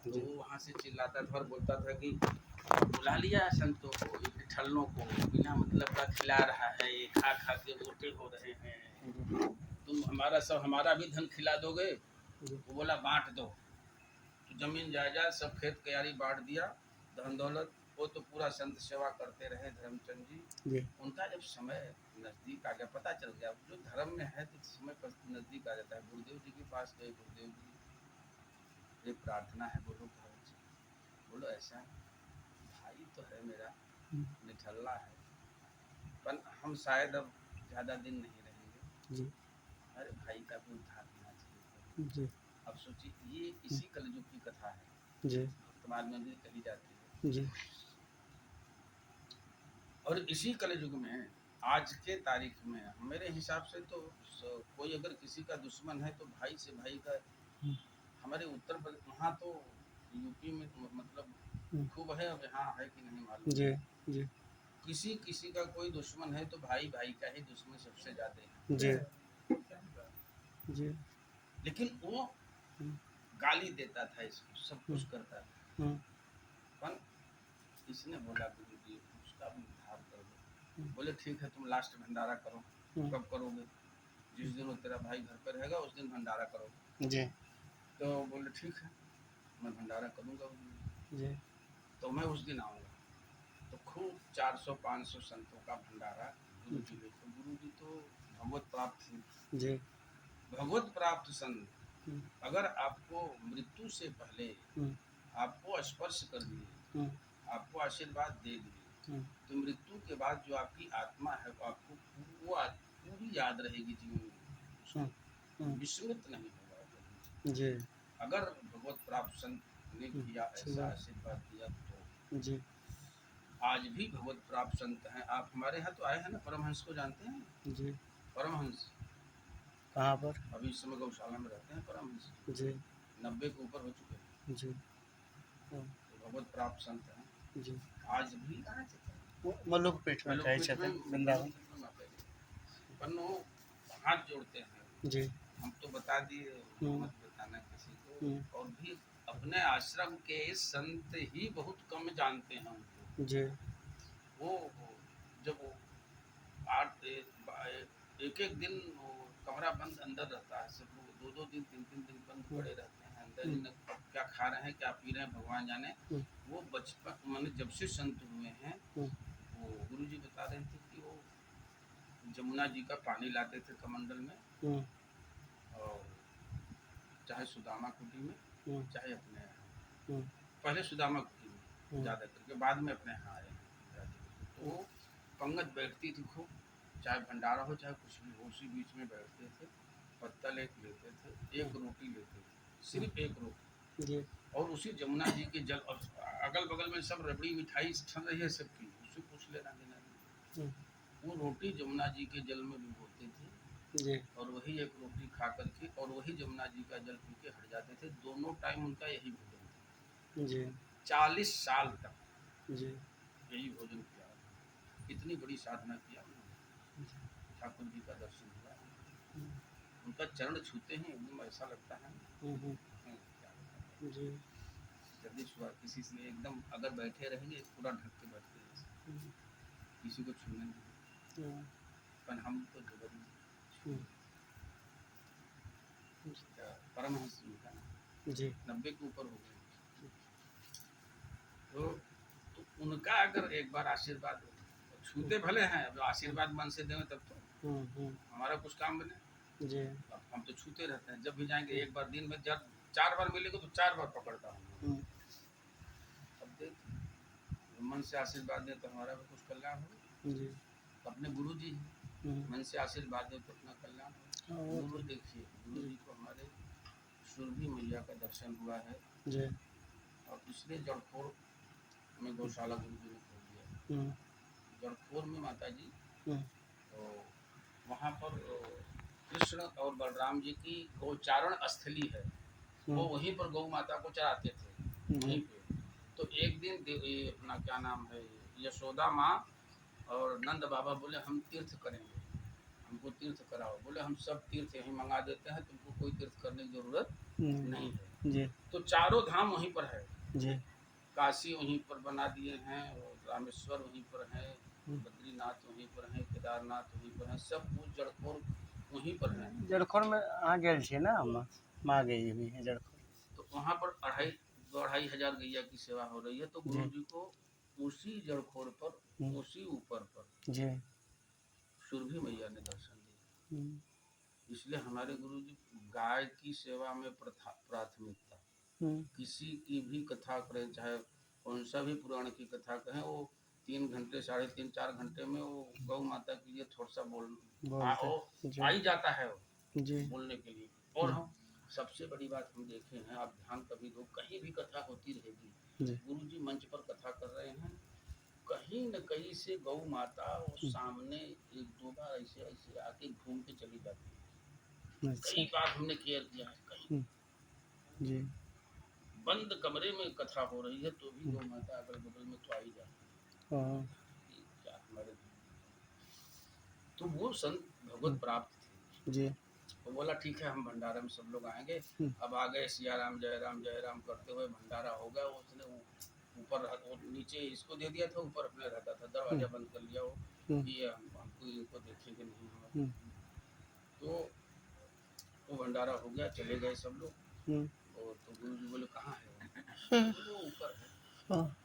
तो वो वहाँ से चिल्लाता था और बोलता था कि बुला लिया संतों को, ठल्लों को, बिना मतलब का खिला रहा है, ये खा खा के मोटे हो रहे हैं, तुम हमारा भी धन खिला दोगे? वो बोला बांट दो। तो जमीन जायदाद सब खेत क्यारी बांट दिया, धन दौलत। वो तो पूरा संत सेवा करते रहे धर्मचंद जी। उनका जब समय नजदीक आ गया, पता चल गया जो धर्म में है तो समय पर नजदीक आ जाता है। गुरुदेव जी के पास गए, गुरुदेव जी एक प्रार्थना है, बोलो बोलो ऐसा भाई तो है मेरा, निठल्ला है, पर हम शायद अब ज़्यादा दिन नहीं रहेंगे जी। अरे भाई का भी उद्धार होना चाहिए जी। अब सोचिए ये इसी कलयुग की कथा है जी, वर्तमान में भी कही जाती है जी। और इसी कलयुग में आज के तारीख में मेरे हिसाब से तो कोई अगर किसी का दुश्मन है तो भाई से भाई का, हमारे उत्तर प्रदेश वहाँ तो यूपी में मतलब खूब है, अब यहाँ है कि नहीं मालूम जी जी। किसी किसी का कोई दुश्मन है तो भाई भाई का ही दुश्मन सबसे ज्यादा है जी जी। लेकिन वो गाली देता था, इसको सब कुछ करता था, पर इसने बोला गुरु जी उसका भी उद्धार कर दो। बोले ठीक है तुम लास्ट भंडारा करो। कब करोगे? जिस दिन वो तेरा भाई घर पर रहेगा उस दिन भंडारा करोगे जी। तो बोले ठीक है मैं भंडारा करूँगा जी। तो मैं उस दिन आऊँगा। तो खूब 400-500 संतों का भंडारा गुरु जी ने। तो गुरु जी तो भगवत प्राप्त थे जी। भगवत प्राप्त संत अगर आपको मृत्यु से पहले आपको स्पर्श कर दिए, आपको आशीर्वाद दे दिए, तो मृत्यु के बाद जो आपकी आत्मा है वो आपको पूरी याद रहेगी जीवन में, विस्मृत नहीं होगा जी। अगर भगवत प्राप्त संत ने किया ऐसा आशीर्वाद दिया तो जी। आज भी भगवत प्राप्त संत हैं। आप हमारे यहाँ तो आए हैं ना, परमहंस को जानते हैं जी? परमहंस कहाँ पर? अभी इस समय गौशाला में रहते हैं परमहंस जी। 90 के ऊपर हो चुके हैं जी। तो भगवत प्राप्त संत हैं जी। आज भी मल्लुकपेट में वृंदावन पर वो हाथ जोड़ते हैं जी। हम तो बता दिए, मत बताना किसी को। और भी अपने आश्रम के संत ही बहुत कम जानते हैं उनको जी। वो जब एक एक दिन कमरा बंद अंदर रहता है, सब लोग 2-2 दिन 3-3 दिन बंद पड़े रहते हैं अंदर ही, न क्या खा रहे हैं क्या पी रहे हैं भगवान जाने। वो बचपन मैंने जब से संत हुए हैं, वो गुरु जी बता रहे थे कि वो जमुना जी का पानी लाते थे कमंडल में, और चाहे सुदामा कुटी में चाहे अपने यहाँ, पहले सुदामा कुटी में ज़्यादा करके, बाद में अपने यहाँ आए। तो वो पंगत बैठती थी खूब, चाहे भंडारा हो चाहे कुछ भी हो, उसी बीच में बैठते थे, पत्तल एक लेते थे, एक रोटी लेते थे, सिर्फ एक रोटी जी। और उसी जमुना जी के जल, और अगल बगल में सब रबड़ी मिठाई ठन रही है सबकी, उससे कुछ लेना देना नहीं। वो रोटी जमुना जी के जल में भिगोते थे जी। और वही एक रोटी खा करके और वही जमुना जी का जल पी के हट जाते थे। दोनों टाइम उनका यही भोजन था जी। 40 साल तक जी यही भोजन किया। इतनी बड़ी साधना किया ठाकुर जी का दर्शन हुआ, उनका चरण छूते हैं एकदम ऐसा लगता है जी। जगदीश्वर किसी से एकदम अगर बैठे रहेंगे पूरा ढक के बैठते हैं, किसी को छूने नहीं, पर हम तो जबरदस्ती परमहंस जी 90 के ऊपर हो गए। तो उनका अगर एक बार आशीर्वाद छूते भले हैं, अब आशीर्वाद मन से दें तब तो हमारा कुछ काम बने जी। अब हम तो छूते रहते हैं, जब भी जाएंगे एक बार दिन में, जब 4 बार मिलेगा तो 4 बार पकड़ता हूँ। अब देख मन से आशीर्वाद दे तो हमारा भी कुछ कल्याण हो जी। अपने गुरु जी मन से आशीर्वाद दे तो अपना कल्याण हो। गुरु देखिए गुरु जी को हमारे सुरभि मैया का दर्शन हुआ है जी। और इसलिए जड़खोर में गौशाला गुरु जी ने खोल दिया, जड़खोर में माता जी, तो वहाँ पर कृष्ण और बलराम जी की गौचारण स्थली है, वो वहीं पर गौ माता को चराते थे वहीं पे। तो एक दिन अपना क्या नाम है, यशोदा माँ और नंद बाबा बोले हम तीर्थ करेंगे, हमको तीर्थ कराओ। बोले हम सब तीर्थ यहीं मंगा देते हैं, तुमको कोई तीर्थ करने की जरूरत नहीं है। जी तो चारों धाम वहीं पर है। जी काशी वहीं पर बना दिए हैं, और रामेश्वर वहीं पर है, हम्म। बद्रीनाथ वहीं पर है, केदारनाथ वहीं पर है, सब वो जड़खोर वहीं पर है। जड़खोर में अहाँ गेल छियै ना, हम माँ गई भी है जड़खोर। तो वहाँ पर 2,500 गैया की सेवा हो रही है। तो जी गुरु जी को उसी जड़खोर पर, हम्म, उसी ऊपर पर जी सुरभि मैया ने दर्शन दिए। हम्म, इसलिए हमारे गुरु जी गाय की सेवा में प्राथमिकता। हम्म, किसी की भी कथा करें, चाहे कौन सा भी पुराण की कथा कहें, वो 3 घंटे, 3.5, 4 घंटे में वो गौ माता के लिए थोड़ा सा बोलते आ जी ही जाता है वो जी बोलने के लिए। और हम सबसे बड़ी बात हम देखे हैं, आप ध्यान कभी दो, कहीं भी कथा होती रहेगी, जी गुरु जी मंच पर कथा कर रहे हैं, कहीं न कहीं से गौ माता और सामने 1-2 बार ऐसे ऐसे आके घूम के चली जाती है। अच्छा कई बार हमने केयर किया है, कहीं हम्म, जी बंद कमरे में कथा हो रही है तो भी गौ माता अगल बगल में तो आ ही जाती हाँ, है। ये क्या हमारे, तो वो संत भगवत हम्म, प्राप्त थे। जी तो बोला ठीक है, हम भंडारा में सब लोग आएंगे। हम्म, अब आ गए, सिया राम जय राम करते हुए भंडारा हो गया। उसने ऊपर वो नीचे इसको दे दिया था, ऊपर अपने रहता था, हम्म, दरवाजा बंद कर लिया वो हम्म, कि ये हमको इनको देखेंगे नहीं हम। हम्म, तो वो भंडारा हो गया, चले गए सब लोग। हम्म, और तो गुरु जी बोले कहाँ है वो? हाँ, बोले वो ऊपर है। हाँ,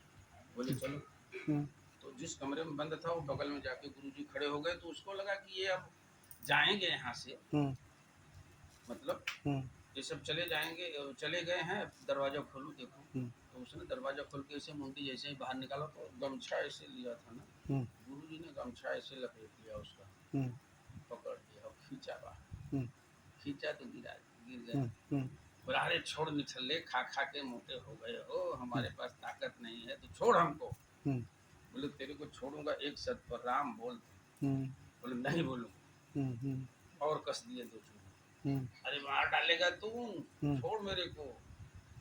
बोले चलो। हम्म, तो जिस कमरे में बंद था वो बगल में जाके गुरु जी खड़े हो गए। तो उसको लगा कि ये अब जाएंगे यहाँ से, हम्म, मतलब हम्म, ये सब चले जाएंगे, चले गए हैं, दरवाजा खोलो देखो। हम्म, तो उसने दरवाजा खोल के ऐसे मुंडी जैसे ही बाहर निकाला, तो गमछा ऐसे लिया था ना, हम्म, गुरु जी ने गमछा ऐसे लपेट लिया उसका, हम्म, पकड़ लिया और खींचा बाहर। हम्म, खींचा तो गिर गया। हम्म, हम्म, बोला अरे छोड़ निठल्ले, खा खा के मोटे हो गए हो, हम्म, हमारे पास ताकत नहीं है तो छोड़ हमको। हम्म, बोले तेरे को छोड़ूंगा एक शर्त पर, राम बोल। हम्म, बोले नहीं बोलूंगा। हम्म, और कस दिए 2 चूहे। हम्म, अरे मार डालेगा तू, हम्म, छोड़ मेरे को।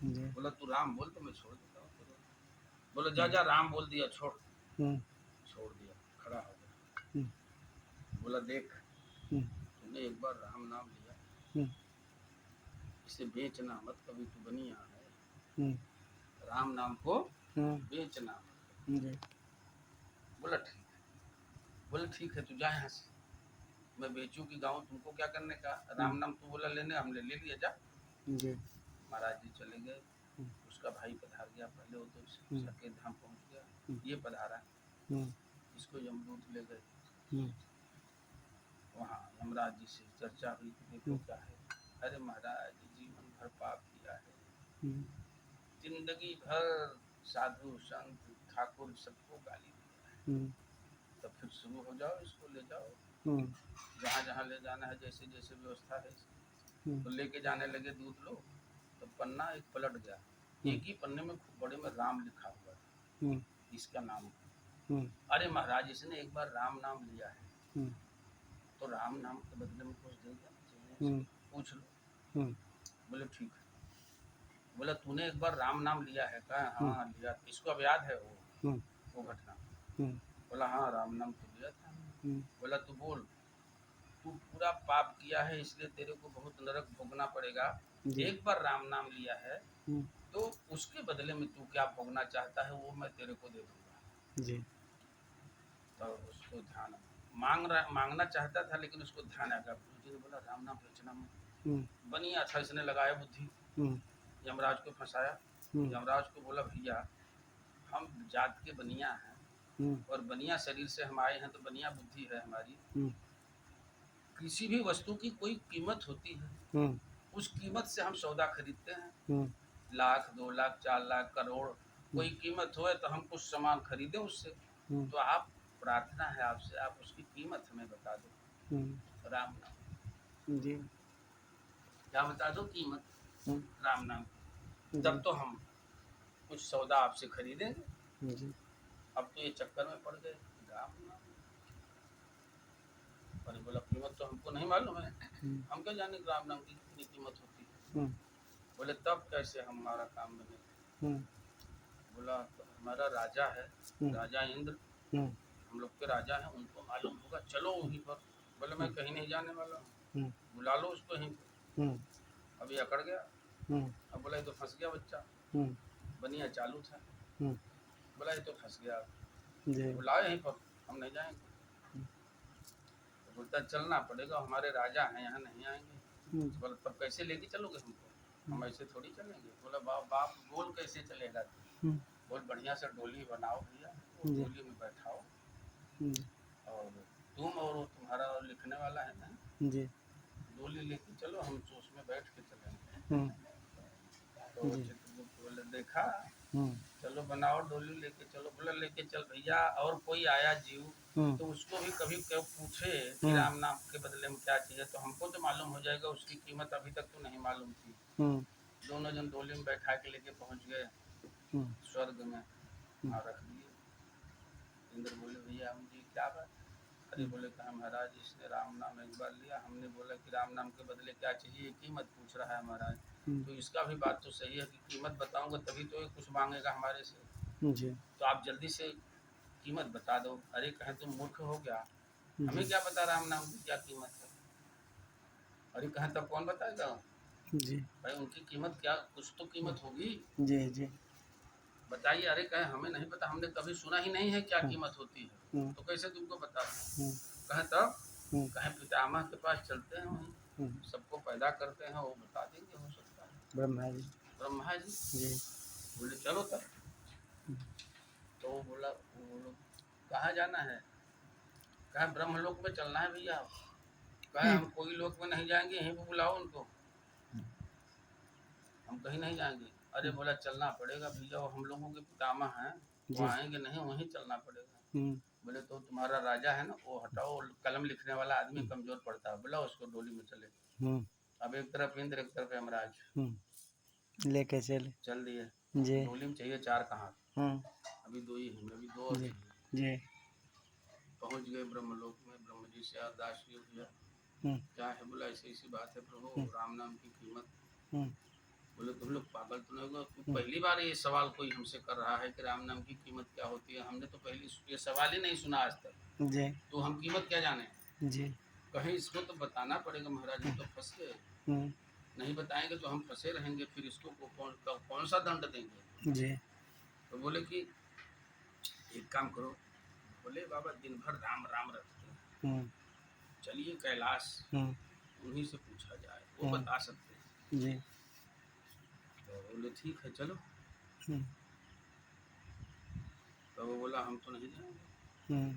जी बोला तू राम बोल तो मैं छोड़ देता हूँ तेरे को। बोले जा हम्म, जा, राम बोल दिया, छोड़। हम्म, छोड़ दिया, खड़ा हो गया। हम्म, बोला देख, हम्म, तूने एक बार राम नाम लिया, हम्म, इसे बेचना मत, कभी तू बनिया है, हम्म, राम नाम को हम्म, बेचना मत। जी बोला ठीक है। बोले ठीक है, तू जा यहाँ से, मैं बेचूं कि गाऊं, तुमको क्या करने का, हम्म, राम नाम तू बोला लेने, हमने ले लिया, जा। जी महाराज जी चले गए। हम्म, उसका भाई पधार गया, पहले वो तो हम्म, साकेत धाम पहुंच गया, हम्म, ये पधारा, हम्म, इसको यमदूत ले गए। हम्म, वहाँ यमराज जी से चर्चा हुई कि देखो हम्म, क्या है। अरे महाराज, जीवन भर पाप किया है, हम्म, जिंदगी भर साधु संत ठाकुर सबको गाली दिया है, हम्म, तब फिर शुरू हो जाओ, इसको ले जाओ हम्म, जहाँ जहाँ ले जाना है, जैसे जैसे व्यवस्था है इसकी। हम्म, तो लेके जाने लगे, दूध लो। तो पन्ना एक पलट गया, हम्म, एक ही पन्ने में खूब बड़े में राम लिखा हुआ था, हम्म, इसका नाम था। हम्म, अरे महाराज, इसने एक बार राम नाम लिया है, हम्म, तो राम नाम के बदले में कुछ दे देना चाहिए हम्म, इसको, पूछ लो। हम्म, बोले ठीक है। बोला तूने एक बार राम नाम लिया है? कहा हम्म, हाँ लिया। इसको अब याद है हम्म, वो घटना? हम्म, बोला हाँ, राम नाम तो लिया था। हम्म, बोला तू बोल, तू पूरा पाप किया है, इसलिए तेरे को बहुत नरक भोगना पड़ेगा। जी एक बार राम नाम लिया है, हम्म, तो उसके बदले में तू क्या भोगना चाहता है वो मैं तेरे को दे दूंगा। जी तो उसको ध्यान मांगना चाहता था, लेकिन उसको ध्यान आ गया। गुरु जी ने बोला राम नाम बेचना मत। हम्म, बनिया था, इसने लगाया बुद्धि, हम्म, यमराज को फंसाया। हम्म, यमराज को बोला भैया, हम जात के बनिया हैं, हम्म, और बनिया शरीर से हम आए हैं, तो बनिया बुद्धि है हमारी। हम्म, किसी भी वस्तु की कोई कीमत होती है, हम्म, उस कीमत से हम सौदा खरीदते हैं। हम्म, 1,00,000, 2,00,000, 4,00,000, करोड़, हम्म, कोई कीमत हो तो हम कुछ सामान खरीदें उससे। हम्म, तो आप, प्रार्थना है आपसे, आप उसकी कीमत हमें बता दो। हम्म, राम नाम, जी क्या बता दो कीमत, हम्म, राम नाम की। जी तब तो हम कुछ सौदा आपसे खरीदेंगे। जी अब तो ये चक्कर में पड़ गए, राम नाम। और बोला कीमत तो हमको नहीं मालूम है, हम्म, हम क्या जाने राम नाम की कितनी कीमत होती है। हम्म, बोले तब कैसे हमारा काम बनेगा? हम्म, बोला तो हमारा राजा है, हम्म, राजा इंद्र, हम्म, हम लोग के राजा हैं, उनको मालूम होगा, चलो वहीं पर। बोले मैं हम्म, कहीं नहीं जाने वाला हूँ, हम्म, बुला लो उसको यहीं पर। हम्म, अभी अकड़ गया। अब बोला ये तो फंस गया बच्चा, बनिया चालू था, बोला ये तो फंस गया, जी बुलाओ यहीं पर, हम नहीं जाएंगे। तो बोलता चलना पड़ेगा, हमारे राजा हैं, यहाँ नहीं आएंगे। बोला तब कैसे लेके चलोगे हमको, हम ऐसे थोड़ी चलेंगे। बोला बाप बोल कैसे चलेगा, बोल बढ़िया से डोली बनाओ भैया, वो जी डोली में बैठाओ, जी और तुम और वो तुम्हारा लिखने वाला है ना, जी डोली लेके चलो, हम तो उसमें बैठ के चलेंगे। तो जी चित्रगुप्त बोले देखा, हम्म चलो बनाओ डोली लेके चलो। बोला लेके चल भैया, और कोई आया जीव तो उसको भी कभी क्यों पूछे कि राम नाम के बदले में क्या चाहिए, तो हमको तो मालूम हो जाएगा, उसकी कीमत अभी तक तो नहीं मालूम थी। दोनों जन डोली में बैठा के लेके पहुंच गए स्वर्ग में, वहाँ रख दिए। इंद्र बोले भैया मुझे क्या बात, अरे बोले कहा महाराज इसने राम नाम एक बार लिया, हमने बोला कि राम नाम के बदले क्या चाहिए, ये कीमत पूछ रहा है महाराज, तो इसका भी बात तो सही है कि कीमत बताऊंगा तभी तो ये कुछ मांगेगा हमारे से, जी तो आप जल्दी से कीमत बता दो। अरे कहें तुम मूर्ख हो गया, हमें क्या पता राम नाम की क्या कीमत है। अरे कहें तब कौन बताएगा, जी भाई उनकी कीमत क्या, कुछ तो कीमत होगी, जी जी बताइए। अरे कहें हमें नहीं पता, हमने कभी सुना ही नहीं है क्या कीमत होती है, तो कैसे तुमको बता दें। कहें तब, कहें पितामह के पास चलते हैं, वहीं सबको पैदा करते हैं, वो बता देंगे, हो सकता है ब्रह्मा जी ब्रह्मा जी। जी बोले चलो तब, तो वो बोला कहाँ जाना है, कहा ब्रह्मलोक में चलना है भैया, कहा हम कोई लोक में नहीं जाएंगे, यहीं पर बुलाओ उनको, हम कहीं नहीं जाएंगे। अरे बोला चलना पड़ेगा भैया, वो हम लोगों के पितामह हैं, वो जी आएंगे नहीं, वहीं चलना पड़ेगा। बोले तो तुम्हारा राजा है ना, वो हटाओ, कलम लिखने वाला आदमी कमजोर पड़ता है, बोला उसको डोली में चले। अब एक तरफ इंद्र एक तरफ यमराज लेके चले चल दिए। जी डोली में चाहिए 4 कहार, अभी 2 ही हैं, अभी 2 और जी चाहिए। जी पहुंच गए ब्रह्मलोक में, ब्रह्म जी से अरदास की भैया क्या है, बोला ऐसी ऐसी बात है प्रभु, राम नाम की कीमत। बोले तुम लोग पागल तो नहीं हो, तू पहली बार ये सवाल कोई हमसे कर रहा है कि राम नाम की कीमत क्या होती है, हमने तो पहले ये सवाल ही नहीं सुना आज तक, जी तो हम कीमत क्या जाने। जी कहीं इसको तो बताना पड़ेगा महाराज, हम तो फंस गए, नहीं बताएंगे तो हम फंसे रहेंगे, फिर इसको कौन सा दंड देंगे। जी तो बोले कि एक काम करो, बोले बाबा दिन भर राम राम रखते हैं, चलिए कैलाश, उन्हीं से पूछा जाए, वो बता सकते हैं। जी तो बोले ठीक है चलो। तो वो बोला हम तो नहीं जाएंगे,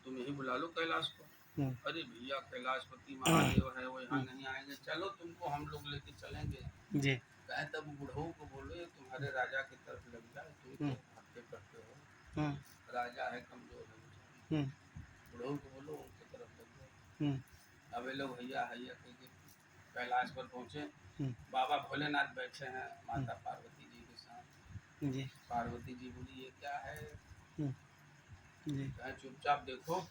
तुम यही बुला लो कैलाश को। अरे भैया कैलाशपति महादेव है, वो यहाँ नहीं आएंगे, चलो तुमको हम लोग लेके चलेंगे। जी कहे तब बुढ़ऊ को बोलो ये तुम्हारे राजा की तरफ लग जाए, तुम तो हत्ते करते हो, राजा है कमजोर है, बुढ़ऊ को बोलो उनकी तरफ लग जाए। अब ये लोग भैया हैया करके कैलाश पर पहुँचे, बाबा भोलेनाथ बैठे हैं माता पार्वती जी के साथ। जी पार्वती जी बोली ये क्या है, जी कहे चुपचाप देखो,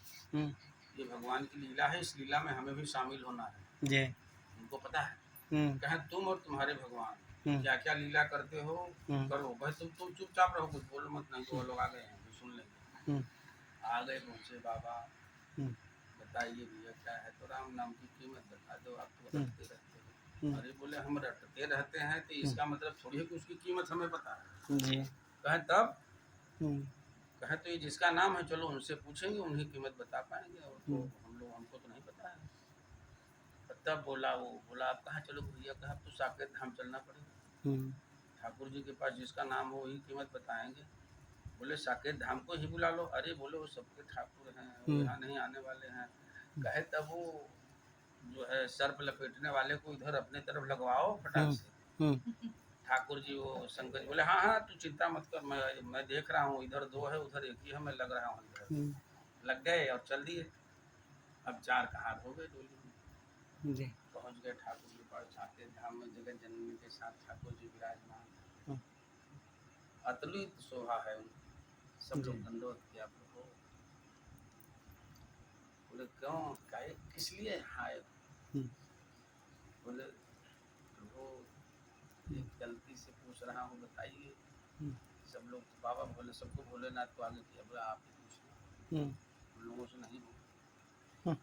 ये भगवान की लीला है, इस लीला में हमें भी शामिल होना है। जी उनको पता है, कहे तुम और तुम्हारे भगवान क्या क्या लीला करते हो करो, बस तुम चुपचाप रहो, कुछ बोलो मत, नहीं तो वो लोग आ गए हैं तो सुन लेंगे। आ गए पहुँचे बाबा, बताइए भैया क्या है, तो राम नाम की कीमत बता दो, आप तो रटते रहते हो। अरे बोले हम रटते रहते हैं तो इसका मतलब थोड़ी है कि उसकी कीमत हमें पता है। जी कहे तब, कहे तो ये जिसका नाम है चलो उनसे पूछेंगे, उन्हीं कीमत बता पाएंगे, और तो हमको तो नहीं पता है। तब बोला वो बोला आप कहाँ चलो भैया, कहा अब तो साकेत धाम चलना पड़ेगा, ठाकुर जी के पास जिसका नाम हो वही कीमत बताएंगे। बोले साकेत धाम को ही बुला लो। अरे बोले वो सबके ठाकुर हैं, वो यहाँ नहीं आने वाले हैं। कहे तब वो जो है सर्प लपेटने वाले को इधर अपने तरफ लगवाओ फटाक से। ठाकुर जी वो शंकर जी बोले हाँ हाँ तू चिंता मत कर, मैं देख रहा हूँ, इधर 2 है उधर 1 ही है, मैं लग रहा हूँ इधर। लग गए और चल दिए। अब 4 कहार हो गए डोली में, जी पहुँच गए ठाकुर जी पास, साकेत धाम में जगत जननी के साथ ठाकुर जी विराजमान, अतुलित शोभा है उनकी। सब लोग दंडवत किया प्रभु। बोले क्यों काहे किस लिए यहाँ आए, बोले प्रभु एक गलती से पूछ रहा हूँ बताइए। सब लोग बाबा भोले, सबको भोलेनाथ को आगे किया, बोला आप ही पूछना, उन लोगों से नहीं बोला।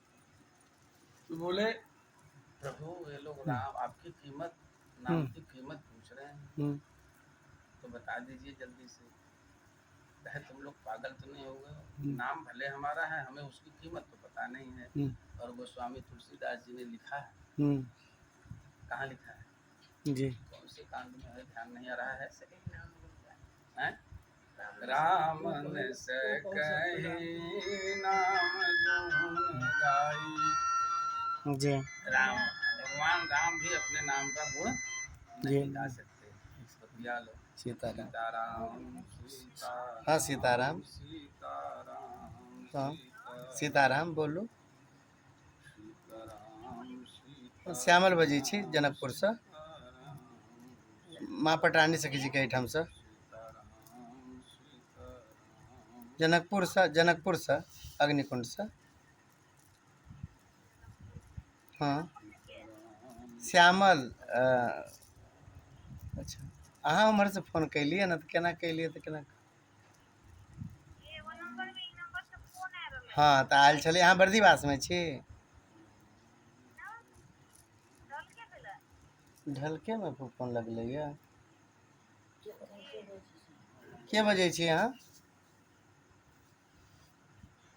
तो बोले प्रभु ये लोग राम आपकी कीमत नाम की कीमत पूछ रहे हैं, हम्म, तो बता दीजिए जल्दी से। कहे तुम लोग पागल तो नहीं हो गए? हम्म, नाम भले हमारा है, हमें उसकी कीमत तो पता नहीं है। हम्म, और गोस्वामी तुलसीदास जी ने लिखा है, हम्म, कहाँ लिखा है, जी कौन से कांड में है, ध्यान नहीं आ रहा है, हैं? राम ने से कही नाम गुण गाई। जी राम, भगवान राम भी अपने नाम का गुण जी नहीं गा सकते। बतिया लो। सीताराम। सीताराम सीताराम हाँ सीताराम। सीताराम हाँ सीताराम सीताराम बोलू। सीताराम सीताराम श्यामल बजी छी जनकपुर से, सीताराम माँ पटरानी सखी जी के एहिठाम से, सीताराम सीताराम। जनकपुर से अग्निकुंड से। हाँ श्यामल अच्छा अहाँ उम्हर से फोन कैलिए ना, तो केना कैलिए तो केना। हाँ तो आयल छलै, अहाँ बर्दीवास में छी? ढलके में फोन लगलै है। के बजै छी अहाँ?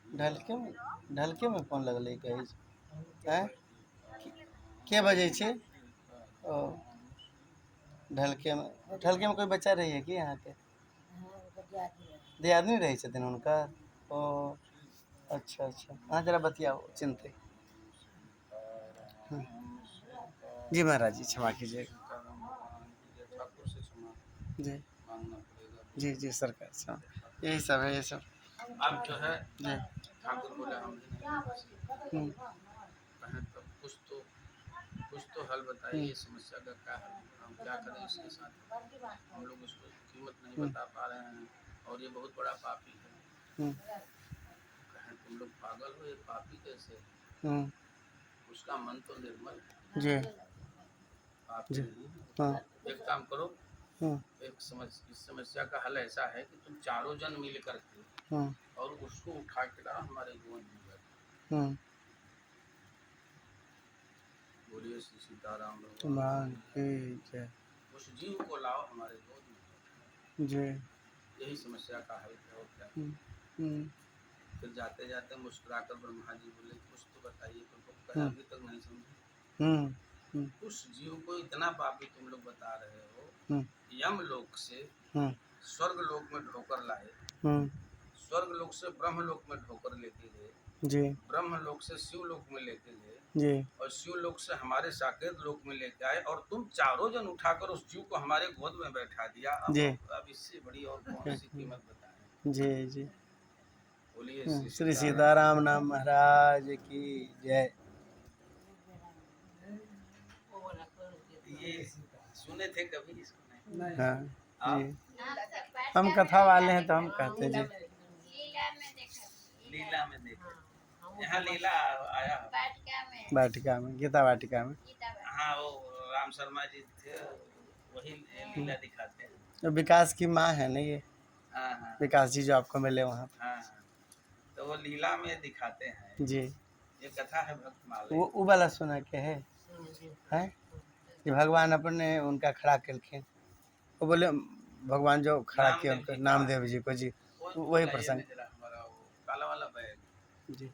ढलके में फोन लगलै कहै छी, हैं? के बजै छी? ओ ढलके में कोई बच्चा रही है कि यहाँ के? दियादनी रही छथिन हुनकर? ओ अच्छा अच्छा, हाँ जरा बतियाओ चिंते। जी महाराज जी क्षमा कीजिएगा। सीताराम भगवान की जय। ठाकुर से क्षमा जी मांगना पड़ेगा। जी जी सरकार क्षमा, यही सब है ये सब। अब जो है जी ठाकुर बोले हम भी नहीं बता सकते। हम्म, कहें तब कुछ तो हल बताइए, इस समस्या का क्या हल, हम क्या करें इसके साथ। हम लोग उसको कीमत नहीं बता पा रहे हैं, और ये बहुत बड़ा पापी है। हम्म, कहें तुम लोग पागल हो, ये पापी कैसे है? हम्म, उसका मन तो निर्मल है, जी पापी जी नहीं है। हाँ एक काम करो, हम्म, इस समस्या का हल ऐसा है कि तुम चारों जन मिल करके हम्म, और उसको उठा के लाओ हमारे गोद में बैठा। हम्म, बोलिए श्री सीताराम भगवान। भगवान की जय। उस जीव को लाओ हमारे गोद में बैठा। जी यही समस्या का हल है, और क्या। हम्म, हम्म, फिर जाते जाते मुस्कुराकर ब्रह्मा जी बोले कुछ तो बताइए। तो लोग कहे हम्म, अभी तक नहीं समझे। हम्म, हम्म, उस जीव को इतना पापी तुम लोग बता रहे हो, हम्म, यम लोक से हम्म, स्वर्ग लोक में ढोकर लाए, हम्म, स्वर्ग लोक से ब्रह्म लोक में ढोकर लेके गए, जी ब्रह्म लोक से शिव लोक में लेके गए, जी और शिव लोक से हमारे साकेत लोक में लेके आए, और तुम चारों जन उठाकर उस जीव को हमारे गोद में बैठा दिया। जी अब इससे बड़ी और कौन सी कीमत बताएं। जी जी बोलिए श्री श्री सीताराम। सीताराम नाम महाराज की जय। ये सुने थे कभी इसको? नहीं। हाँ आप जी हम कथा वाले हैं तो हम कहते हैं जी। लीला में देखा, यहाँ लीला आया। वाटिका में, गीता वाटिका में। हाँ वो राम शर्मा जी थे, वही लीला दिखाते हैं। तो विकास की माँ है ना ये, हाँ हाँ विकास जी जो आपको मिले वहाँ हाँ हाँ, तो वो लीला में दिखाते हैं। पे। जी ये कथा है भक्तमाला। वो वाला सुना के है कि भगवान अपने उनका खड़ा कलखिन, वो बोले भगवान जो खड़ा किया नामदेव उनका जी का। नामदेव जी को जी, वो वही लाइए प्रसंग। ना जरा हमारा वो काला वाला बैग। जी